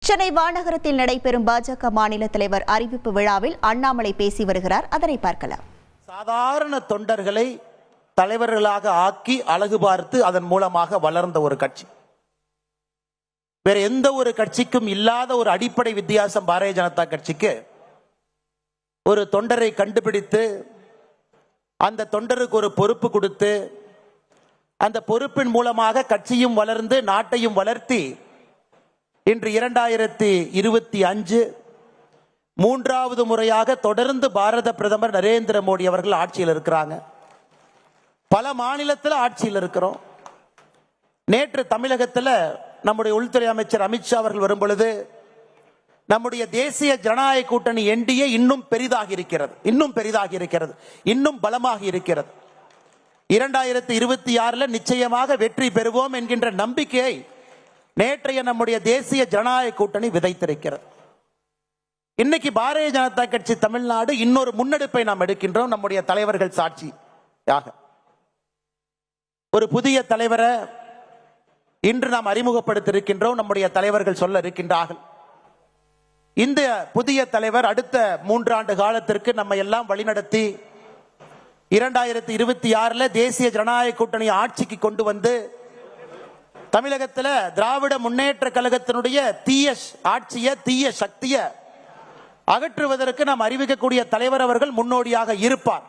சென்னை வானகரத்தில் நடைபெறும் பாஜக மாநில தலைவர் அறிவிப்பு விழாவில் அண்ணாமலை பேசி வருகிறார். அதனை பார்க்கலாம். சாதாரண தொண்டர்களை தலைவர்களாக ஆக்கி அழகு பார்த்து அதன் மூலமாக வளர்ந்த ஒரு கட்சி. வேற எந்த ஒரு கட்சிக்கும் இல்லாத ஒரு அடிப்படை வித்தியாசம் பாரதிய ஜனதா கட்சிக்கு. ஒரு தொண்டரை கண்டுபிடித்து அந்த தொண்டருக்கு ஒரு பொறுப்பு கொடுத்து அந்த பொறுப்பின் மூலமாக கட்சியும் வளர்ந்து நாட்டையும் வளர்த்தி இன்று 2025 மூன்றாவது முறையாக தொடர்ந்து பாரத பிரதமர் நரேந்திர மோடி அவர்கள் ஆட்சியில் இருக்கிறாங்க. பல மாநிலத்தில் ஆட்சியில் இருக்கிறோம். நேற்று தமிழகத்தில் நம்முடைய உள்துறை அமைச்சர் அமித்ஷா அவர்கள் வரும் பொழுது நம்முடைய தேசிய ஜனநாயக கூட்டணி என்டிஏ இன்னும் பெரிதாகி இருக்கிறது, இன்னும் பலமாக இருக்கிறது. 2026 நிச்சயமாக வெற்றி பெறுவோம் என்கின்ற நம்பிக்கையை நேற்றைய நம்முடைய தேசிய ஜனநாயக கூட்டணி விதைத்திருக்கிறது. இன்னைக்கு பாரதிய ஜனதா கட்சி தமிழ்நாடு இன்னொரு முன்னெடுப்பை நாம் எடுக்கின்றோம். நம்முடைய தலைவர்கள் சாட்சியாக ஒரு புதிய தலைவரை இன்று நாம் அறிமுகப்படுத்தியிருக்கின்றோம். நம்முடைய தலைவர்கள் சொல்ல இருக்கின்றார்கள். இந்த புதிய தலைவர் அடுத்த 3 ஆண்டு காலத்திற்கு நம்ம எல்லாம் வழிநடத்தி 2026 தேசிய ஜனநாயக கூட்டணி ஆட்சிக்கு கொண்டு வந்து தமிழகத்தில் திராவிட முன்னேற்ற கழகத்தினுடைய தீய ஆட்சியை, தீய சக்தியை அகற்றுவதற்கு நாம் அறிவிக்கக்கூடிய தலைவர் அவர்கள் முன்னோடியாக இருப்பார்.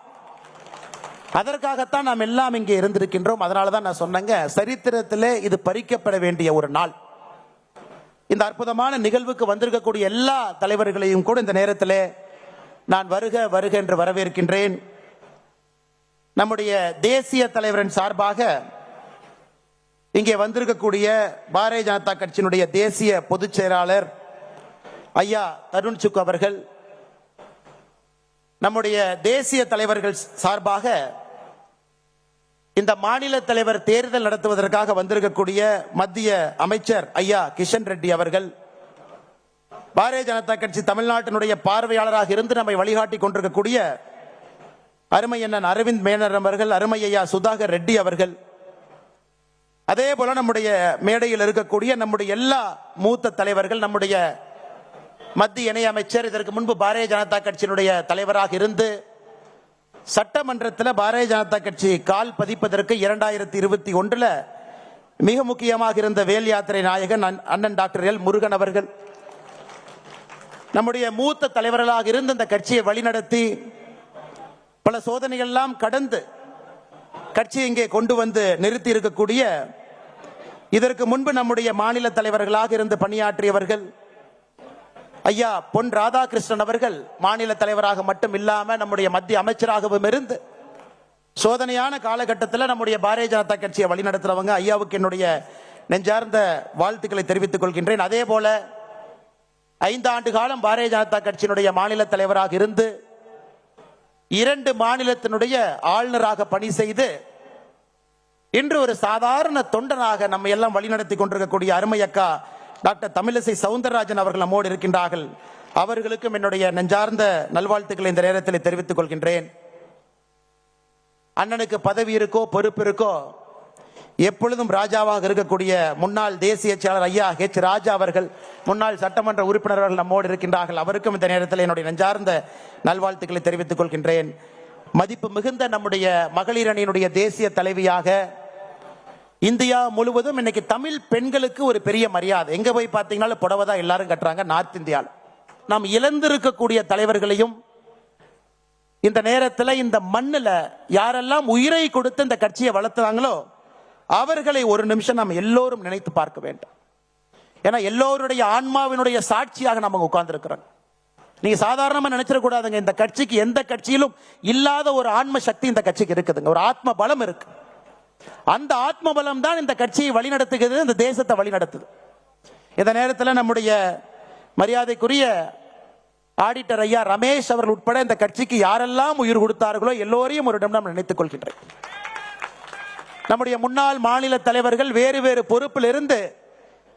அதற்காகத்தான் நாம் எல்லாம் இங்கே இருந்திருக்கின்றோம். அதனாலதான் நான் சொன்னேங்க, சரித்திரத்திலே இது பறிக்கப்பட வேண்டிய ஒரு நாள். இந்த அற்புதமான நிகழ்வுக்கு வந்திருக்கக்கூடிய எல்லா தலைவர்களையும் கூட இந்த நேரத்தில் நான் வருக வருக என்று வரவேற்கின்றேன். நம்முடைய தேசிய தலைவரின் சார்பாக இங்கே வந்திருக்கக்கூடிய பாரதிய ஜனதா கட்சியினுடைய தேசிய பொதுச் செயலாளர் ஐயா தருண் சுக் அவர்கள், நம்முடைய தேசிய தலைவர்கள் சார்பாக இந்த மாநில தலைவர் தேர்தல் நடத்துவதற்காக வந்திருக்கக்கூடிய மத்திய அமைச்சர் ஐயா கிஷன் ரெட்டி அவர்கள், பாரதிய ஜனதா கட்சி தமிழ்நாட்டினுடைய பார்வையாளராக இருந்து நம்மை வழிகாட்டி கொண்டிருக்கக்கூடிய அருமை அண்ணன் அரவிந்த் மேனர் அவர்கள், அருமை ஐயா சுதாகர் ரெட்டி அவர்கள், அதே போல நம்முடைய மேடையில் இருக்கக்கூடிய நம்முடைய எல்லா மூத்த தலைவர்கள், நம்முடைய மத்திய இணை அமைச்சர், இதற்கு முன்பு பாரதிய ஜனதா கட்சியினுடைய தலைவராக இருந்து சட்டமன்றத்தில் பாரதிய ஜனதா கட்சி கால் பதிப்பதற்கு 2021 மிக முக்கியமாக இருந்த வேல் யாத்திரை நாயகன் அண்ணன் டாக்டர் எல் முருகன் அவர்கள், நம்முடைய மூத்த தலைவர்களாக இருந்து இந்த கட்சியை வழிநடத்தி பல சோதனைகள் எல்லாம் கடந்து கட்சி இங்கே கொண்டு வந்து நிறுத்தி இருக்கக்கூடிய, இதற்கு முன்பு நம்முடைய மாநில தலைவர்களாக இருந்து பணியாற்றியவர்கள் ஐயா பொன் ராதாகிருஷ்ணன் அவர்கள், மாநில தலைவராக மட்டும் இல்லாம நம்முடைய மத்திய அமைச்சராகவும் இருந்து சோதனையான காலகட்டத்தில் நம்முடைய பாரதிய ஜனதா கட்சியை வழிநடத்துறவங்க ஐயாவுக்கு என்னுடைய நெஞ்சார்ந்த வாழ்த்துக்களை தெரிவித்துக் கொள்கின்றேன். அதே போல 5 ஆண்டு காலம் பாரதிய ஜனதா கட்சியினுடைய மாநில தலைவராக இருந்து 2 மாநிலத்தினுடைய ஆளுநராக பணி செய்து இன்று ஒரு சாதாரண தொண்டனாக நம்ம எல்லாம் வழிநடத்தி கொண்டிருக்கக்கூடிய அருமை அக்கா டாக்டர் தமிழிசை சவுந்தரராஜன் அவர்கள் நம்மோடு இருக்கின்றார்கள். அவர்களுக்கும் என்னுடைய நெஞ்சார்ந்த நல்வாழ்த்துக்களை இந்த நேரத்தில் தெரிவித்துக் கொள்கின்றேன். அண்ணனுக்கு பதவி இருக்கோ பொறுப்பு இருக்கோ, எப்பொழுதும் ராஜாவாக இருக்கக்கூடிய முன்னாள் தேசிய செயலாளர் ஐயா ஹெச் ராஜா அவர்கள், முன்னாள் சட்டமன்ற உறுப்பினர்கள் நம்மோடு இருக்கின்றார்கள். அவருக்கும் இந்த நேரத்தில் என்னுடைய நெஞ்சார்ந்த நல்வாழ்த்துக்களை தெரிவித்துக் கொள்கின்றேன். மதிப்பு மிகுந்த நம்முடைய மகளிர் அணியினுடைய தேசிய தலைவியாக இந்தியா முழுவதும் இன்னைக்கு தமிழ் பெண்களுக்கு ஒரு பெரிய மரியாதை. எங்க போய் பார்த்தீங்கன்னா புடவை தான் எல்லாரும் கட்டுறாங்க. நார்த் இந்தியாவில் நாம் இழந்திருக்கக்கூடிய தலைவர்களையும் இந்த நேரத்தில் இந்த மண்ணில் யாரெல்லாம் உயிரை கொடுத்து இந்த கட்சியை வளர்த்தாங்களோ அவர்களை ஒரு நிமிஷம் நாம் எல்லோரும் நினைத்து பார்க்க வேண்டும். ஏன்னா எல்லோருடைய ஆன்மாவினுடைய சாட்சியாக நம்ம உட்கார்ந்து இருக்கிறோம். நீங்க சாதாரணமா நினைச்சிடக்கூடாதுங்க, இந்த கட்சிக்கு எந்த கட்சியிலும் இல்லாத ஒரு ஆன்ம சக்தி இந்த கட்சிக்கு இருக்குதுங்க. ஒரு ஆத்ம பலம் இருக்கு. அந்த ஆத்ம பலம் தான் இந்த கட்சியை வழிநடத்துகிறது, இந்த தேசத்தை வழிநடத்துது. இந்த நேரத்தில் நம்முடைய மரியாதைக்குரிய ஆடிட்டர் ஐயா ரமேஷ் அவர்கள் உட்பட இந்த கட்சிக்கு யாரெல்லாம் உயிர் கொடுத்தார்களோ எல்லோரையும் ஒரு இடம் நாம் நினைத்துக் கொள்கின்றேன். நம்முடைய முன்னாள் மாநில தலைவர்கள் வேறு வேறு பொறுப்பில் இருந்து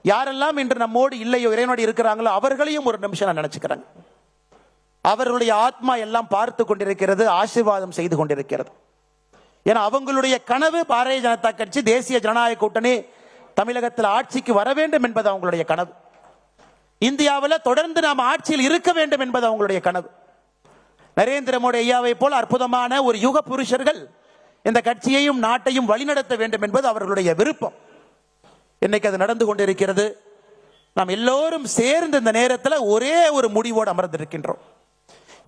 யாரெல்லாம் இன்று நம்மோடு இல்லையோ இறைவனோடு இருக்கிறாங்களோ அவர்களையும் ஒரு நிமிஷம் நான் நினைச்சுக்கிறேன். அவர்களுடைய ஆத்மா எல்லாம் பார்த்து கொண்டிருக்கிறது, ஆசீர்வாதம் செய்து கொண்டிருக்கிறது. ஏன்னா அவங்களுடைய கனவு பாரதிய ஜனதா கட்சி தேசிய ஜனநாயக கூட்டணி தமிழகத்தில் ஆட்சிக்கு வர வேண்டும் என்பது அவங்களுடைய கனவு. இந்தியாவில் தொடர்ந்து நாம் ஆட்சியில் இருக்க வேண்டும் என்பது அவங்களுடைய கனவு. நரேந்திர மோடி ஐயாவை போல் அற்புதமான ஒரு யுக புருஷர்கள் இந்த கட்சியையும் நாட்டையும் வழிநடத்த வேண்டும் என்பது அவர்களுடைய விருப்பம். இன்னைக்கு அது நடந்து கொண்டிருக்கிறது. நாம் எல்லோரும் சேர்ந்து இந்த நேரத்தில் ஒரே ஒரு முடிவோடு அமர்ந்திருக்கின்றோம்.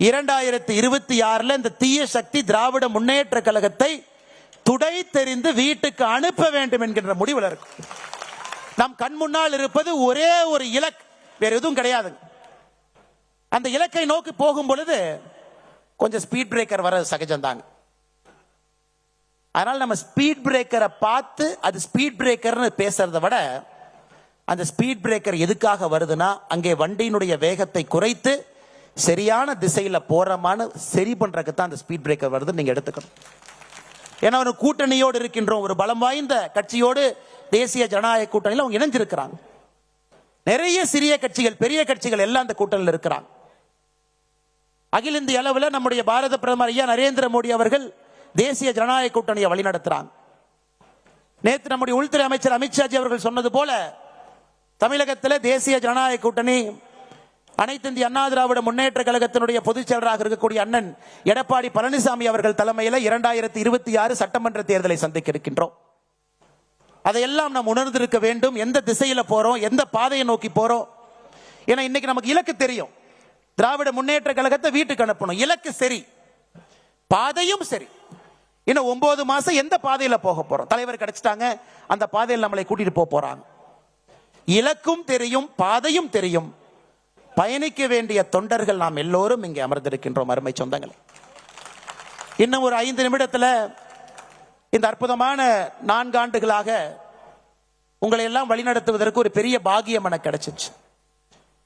2026 இந்த தீய சக்தி திராவிட முன்னேற்ற கழகத்தை துடை தெரிந்து வீட்டுக்கு அனுப்ப வேண்டும் என்கின்ற முடிவில் இருக்கும். நம் கண் முன்னால் இருப்பது ஒரே ஒரு இலக்கு, வேற எதுவும் கிடையாது. அந்த இலக்கை நோக்கி போகும் பொழுது கொஞ்சம் ஸ்பீட் பிரேக்கர் வர சகஜம்தாங்க. அதனால நம்ம ஸ்பீட் பிரேக்கரை பார்த்து அது ஸ்பீட் பிரேக்கர்னு பேசுறதை விட அந்த ஸ்பீட் பிரேக்கர் எதுக்காக வருதுன்னா அங்கே வண்டியினுடைய வேகத்தை குறைத்து சரியான திசையில போறமான சரி பண்றதுக்கு தான் அந்த ஸ்பீட் பிரேக்கர் வருது நீங்க எடுத்துக்கணும். ஏன்னா ஒரு கூட்டணியோடு இருக்கின்றோம், ஒரு பலம் வாய்ந்த கட்சியோடு தேசிய ஜனநாயக கூட்டணியில் அவங்க இணைஞ்சிருக்கிறாங்க. நிறைய சிறிய கட்சிகள் பெரிய கட்சிகள் எல்லாம் அந்த கூட்டணியில் இருக்கிறாங்க. அகில இந்திய அளவில் நம்முடைய பாரத பிரதமர் ஐயா நரேந்திர மோடி அவர்கள் தேசிய ஜனநாயக கூட்டணியை வழிநடத்துறாங்க. நேற்று நம்முடைய உள்துறை அமைச்சர் அமித்ஷாஜி அவர்கள் சொன்னது போல தமிழகத்தில் தேசிய ஜனநாயக கூட்டணி அனைத்து இந்திய அண்ணா திராவிட முன்னேற்ற கழகத்தினுடைய பொதுச் செயலராக இருக்கக்கூடிய அண்ணன் எடப்பாடி பழனிசாமி அவர்கள் தலைமையில் 2026 சட்டமன்ற தேர்தலை சந்திக்க இருக்கின்றோம். அதையெல்லாம் நாம் உணர்ந்திருக்க வேண்டும். எந்த திசையில போறோம், எந்த பாதையை நோக்கி போறோம். ஏன்னா இன்னைக்கு நமக்கு இலக்கு தெரியும், திராவிட முன்னேற்ற கழகத்தை வீட்டுக்கு அனுப்பணும். இலக்கு சரி, பாதையும் சரி. இன்னும் 9 மாசம் எந்த பாதையில போக போறோம்? தலைவர் கிடைச்சிட்டாங்க, அந்த பாதையில் நம்மளை கூட்டிட்டு போறாங்க. இலக்கும் தெரியும், பாதையும் தெரியும். பயணிக்க வேண்டிய தொண்டர்கள் நாம் எல்லோரும் இங்கே அமர்ந்திருக்கின்றோம். அருமை சொந்தங்களே, இன்னும் ஒரு 5 நிமிடத்தில் இந்த அற்புதமான 4 ஆண்டுகளாக உங்களை எல்லாம் வழிநடத்துவதற்கு ஒரு பெரிய பாக்கியம் எனக்கு கிடைச்சிச்சு.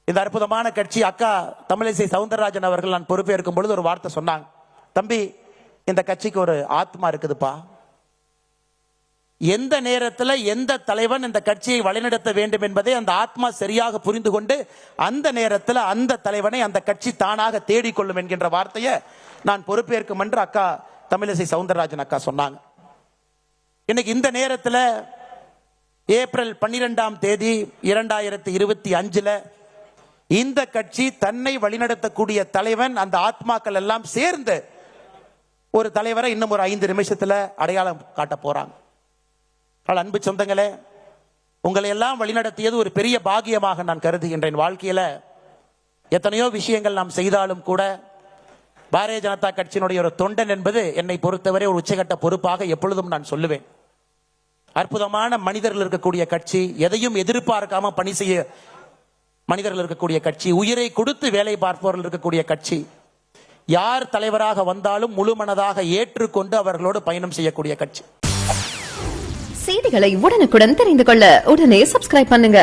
இந்த அற்புதமான கட்சி அக்கா தமிழிசை சவுந்தரராஜன் அவர்கள் நான் பொறுப்பேற்கும் பொழுது ஒரு வார்த்தை சொன்னாங்க, தம்பி இந்த கட்சிக்கு ஒரு ஆத்மா இருக்குதுப்பா. எந்த நேரத்தில் எந்த தலைவன் இந்த கட்சியை வழிநடத்த வேண்டும் என்பதை அந்த ஆத்மா சரியாக புரிந்து கொண்டு அந்த நேரத்தில் அந்த தலைவனை அந்த கட்சி தானாக தேடிக்கொள்ளும் என்கின்ற வார்த்தையை நான் பொறுப்பேற்கும் என்று அக்கா தமிழிசை சவுந்தரராஜன் அக்கா சொன்னாங்க. இன்னைக்கு இந்த நேரத்தில் ஏப்ரல் 12ஆம் தேதி 2025 இந்த கட்சி தன்னை வழிநடத்தக்கூடிய தலைவன் அந்த ஆத்மாக்கள் எல்லாம் சேர்ந்து ஒரு தலைவரை இன்னும் ஒரு 5 நிமிஷத்தில் அடையாளம் காட்ட போறாங்க. அன்பு சொந்தங்களே, உங்களை எல்லாம் வழிநடத்தியது ஒரு பெரிய பாக்கியமாக நான் கருதுகின்றேன். வாழ்க்கையில எத்தனையோ விஷயங்கள் நாம் செய்தாலும் கூட பாரதிய ஜனதா கட்சியினுடைய ஒரு தொண்டன் என்பது என்னை பொறுத்தவரை ஒரு உச்சகட்ட பொறுப்பாக எப்பொழுதும் நான் சொல்லுவேன். அற்புதமான மனிதர்கள் இருக்கக்கூடிய கட்சி, எதையும் எதிர்பார்க்காம பணி செய்ய மனிதர்கள் இருக்கக்கூடிய கட்சி, உயிரை கொடுத்து வேலை பார்ப்பவர்கள் இருக்கக்கூடிய கட்சி, யார் தலைவராக வந்தாலும் முழு மனதாக ஏற்றுக்கொண்டு அவர்களோடு பயணம் செய்யக்கூடிய கட்சி. செய்திகளை உடனுக்குடன் தெரிந்து கொள்ள உடனே சப்ஸ்கிரைப் பண்ணுங்க.